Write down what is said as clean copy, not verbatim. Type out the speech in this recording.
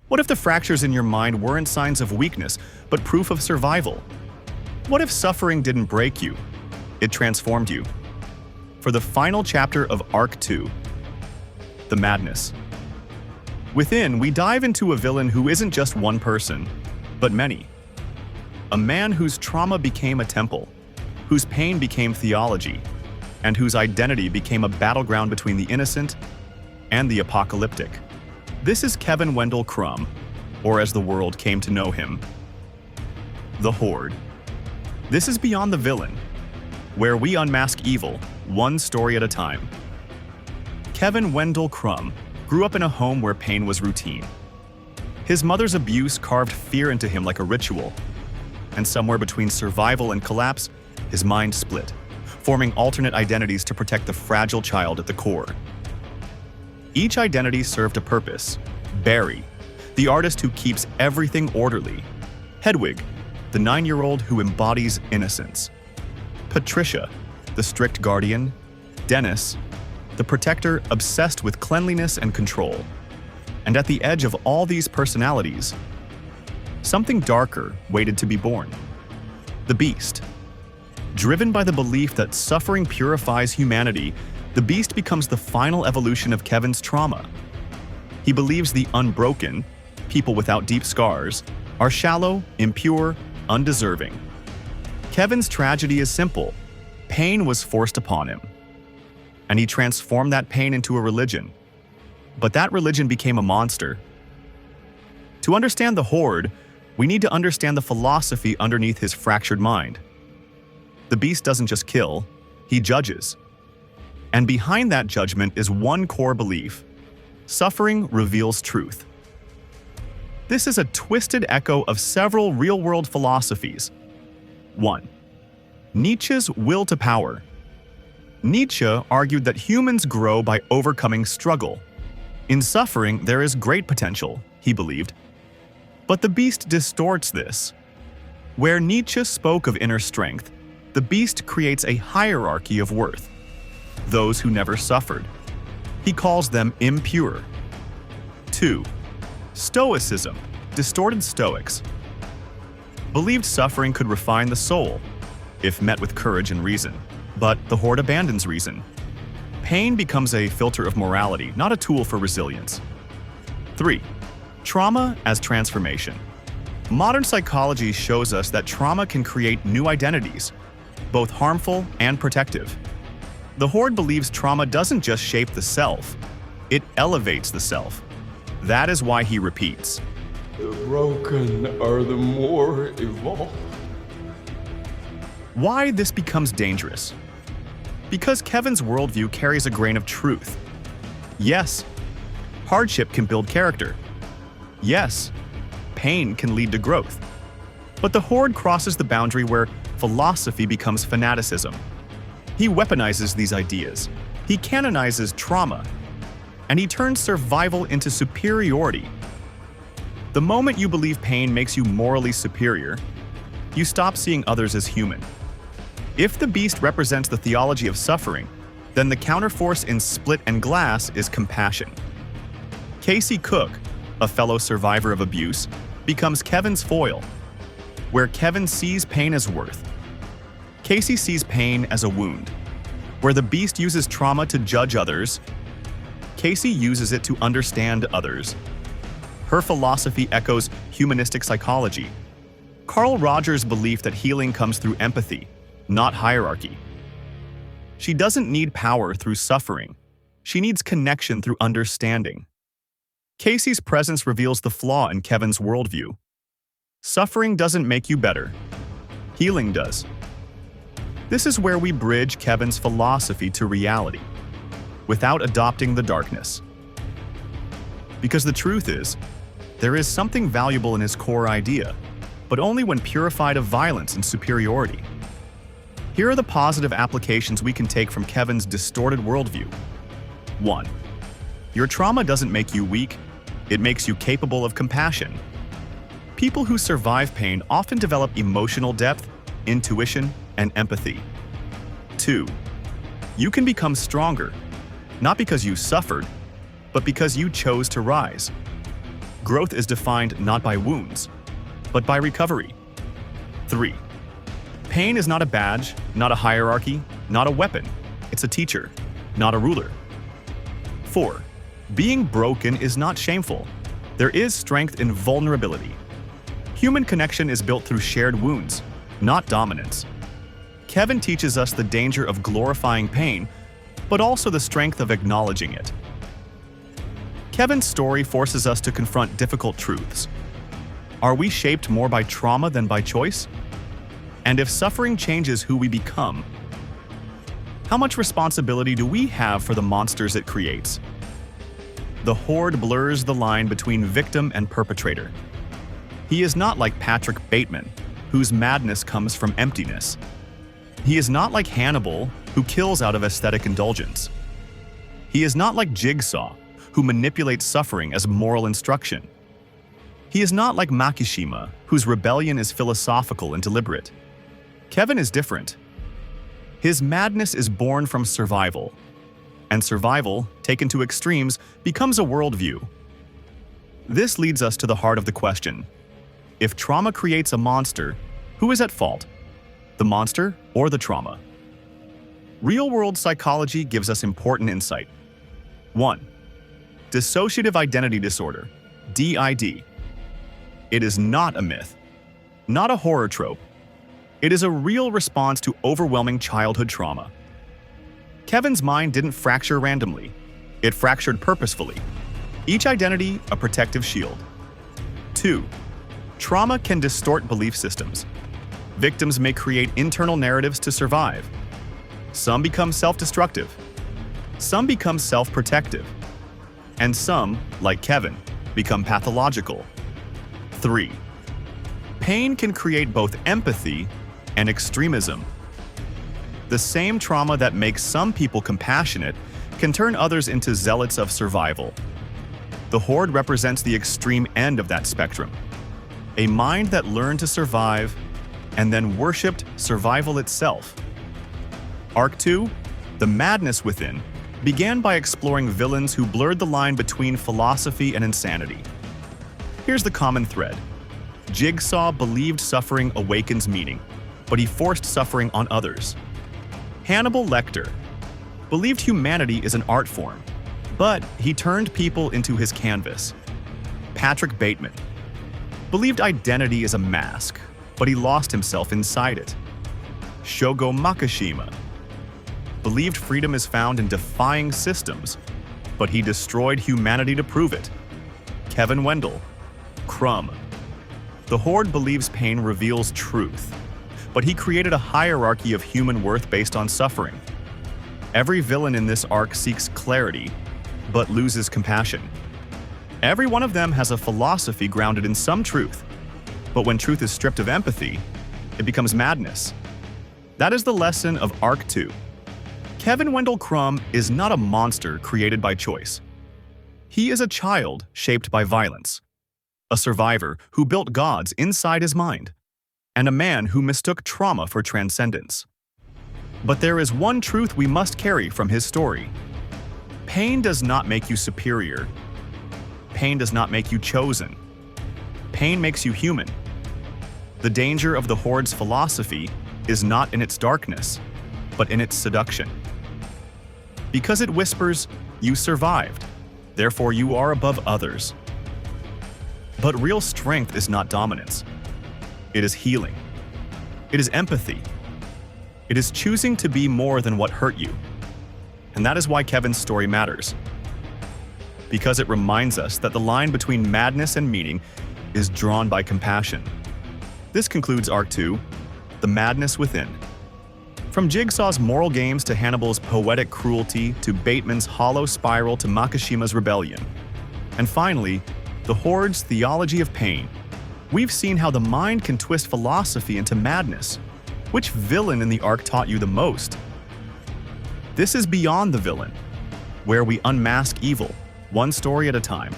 What if the fractures in your mind weren't signs of weakness, but proof of survival? What if suffering didn't break you? It transformed you. For the final chapter of Arc 2, The Madness. Within, we dive into a villain who isn't just one person, but many. A man whose trauma became a temple, whose pain became theology, and whose identity became a battleground between the innocent and the apocalyptic. This is Kevin Wendell Crumb, or as the world came to know him, the Horde. This is Beyond the Villain, where we unmask evil, one story at a time. Kevin Wendell Crumb grew up in a home where pain was routine. His mother's abuse carved fear into him like a ritual, and somewhere between survival and collapse, his mind split, forming alternate identities to protect the fragile child at the core. Each identity served a purpose. Barry, the artist who keeps everything orderly. Hedwig, the 9-year-old who embodies innocence. Patricia, the strict guardian. Dennis, the protector obsessed with cleanliness and control. And at the edge of all these personalities, something darker waited to be born. The Beast. Driven by the belief that suffering purifies humanity, the Beast becomes the final evolution of Kevin's trauma. He believes the unbroken, people without deep scars, are shallow, impure, undeserving. Kevin's tragedy is simple. Pain was forced upon him, and he transformed that pain into a religion. But that religion became a monster. To understand the Horde, we need to understand the philosophy underneath his fractured mind. The Beast doesn't just kill, he judges. And behind that judgment is one core belief: suffering reveals truth. This is a twisted echo of several real-world philosophies. 1. Nietzsche's will to power. Nietzsche argued that humans grow by overcoming struggle. In suffering, there is great potential, he believed. But the Beast distorts this. Where Nietzsche spoke of inner strength, the Beast creates a hierarchy of worth. Those who never suffered. He calls them impure. 2. Stoicism, distorted Stoics, believed suffering could refine the soul, if met with courage and reason. But the Horde abandons reason. Pain becomes a filter of morality, not a tool for resilience. 3. Trauma as transformation. Modern psychology shows us that trauma can create new identities, both harmful and protective. The Horde believes trauma doesn't just shape the self, it elevates the self. That is why he repeats, "The broken are the more evolved." Why this becomes dangerous? Because Kevin's worldview carries a grain of truth. Yes, hardship can build character. Yes, pain can lead to growth. But the Horde crosses the boundary where philosophy becomes fanaticism. He weaponizes these ideas. He canonizes trauma. And he turns survival into superiority. The moment you believe pain makes you morally superior, you stop seeing others as human. If the Beast represents the theology of suffering, then the counterforce in Split and Glass is compassion. Casey Cook, a fellow survivor of abuse, becomes Kevin's foil. Where Kevin sees pain as worth, Casey sees pain as a wound. Where the Beast uses trauma to judge others, Casey uses it to understand others. Her philosophy echoes humanistic psychology. Carl Rogers' belief that healing comes through empathy, not hierarchy. She doesn't need power through suffering. She needs connection through understanding. Casey's presence reveals the flaw in Kevin's worldview. Suffering doesn't make you better. Healing does. This is where we bridge Kevin's philosophy to reality, without adopting the darkness. Because the truth is, there is something valuable in his core idea, but only when purified of violence and superiority. Here are the positive applications we can take from Kevin's distorted worldview. 1. Your trauma doesn't make you weak, it makes you capable of compassion. People who survive pain often develop emotional depth, intuition, and empathy. 2. You can become stronger, not because you suffered, but because you chose to rise. Growth is defined not by wounds, but by recovery. 3. Pain is not a badge, not a hierarchy, not a weapon. It's a teacher, not a ruler. 4. Being broken is not shameful. There is strength in vulnerability. Human connection is built through shared wounds, not dominance. Kevin teaches us the danger of glorifying pain, but also the strength of acknowledging it. Kevin's story forces us to confront difficult truths. Are we shaped more by trauma than by choice? And if suffering changes who we become, how much responsibility do we have for the monsters it creates? The Horde blurs the line between victim and perpetrator. He is not like Patrick Bateman, whose madness comes from emptiness. He is not like Hannibal, who kills out of aesthetic indulgence. He is not like Jigsaw, who manipulates suffering as moral instruction. He is not like Makishima, whose rebellion is philosophical and deliberate. Kevin is different. His madness is born from survival, and survival, taken to extremes, becomes a worldview. This leads us to the heart of the question. If trauma creates a monster, who is at fault? The monster or the trauma? Real-world psychology gives us important insight. 1. Dissociative identity disorder, DID. It is not a myth, not a horror trope. It is a real response to overwhelming childhood trauma. Kevin's mind didn't fracture randomly. It fractured purposefully. Each identity a protective shield. 2. Trauma can distort belief systems. Victims may create internal narratives to survive. Some become self-destructive. Some become self-protective. And some, like Kevin, become pathological. 3. Pain can create both empathy and extremism. The same trauma that makes some people compassionate can turn others into zealots of survival. The Horde represents the extreme end of that spectrum. A mind that learned to survive and then worshipped survival itself. Arc 2, The Madness Within, began by exploring villains who blurred the line between philosophy and insanity. Here's the common thread. Jigsaw believed suffering awakens meaning, but he forced suffering on others. Hannibal Lecter believed humanity is an art form, but he turned people into his canvas. Patrick Bateman believed identity is a mask, but he lost himself inside it. Shogo Makishima believed freedom is found in defying systems, but he destroyed humanity to prove it. Kevin Wendell Crumb. The Horde believes pain reveals truth, but he created a hierarchy of human worth based on suffering. Every villain in this arc seeks clarity, but loses compassion. Every one of them has a philosophy grounded in some truth, but when truth is stripped of empathy, it becomes madness. That is the lesson of Arc 2. Kevin Wendell Crumb is not a monster created by choice. He is a child shaped by violence, a survivor who built gods inside his mind, and a man who mistook trauma for transcendence. But there is one truth we must carry from his story. Pain does not make you superior. Pain does not make you chosen. Pain makes you human. The danger of the Horde's philosophy is not in its darkness, but in its seduction. Because it whispers, you survived, therefore you are above others. But real strength is not dominance. It is healing. It is empathy. It is choosing to be more than what hurt you. And that is why Kevin's story matters. Because it reminds us that the line between madness and meaning is drawn by compassion. This concludes Arc 2, The Madness Within. From Jigsaw's moral games to Hannibal's poetic cruelty to Bateman's hollow spiral to Makishima's rebellion. And finally, the Horde's theology of pain. We've seen how the mind can twist philosophy into madness. Which villain in the arc taught you the most? This is Beyond the Villain, where we unmask evil, one story at a time.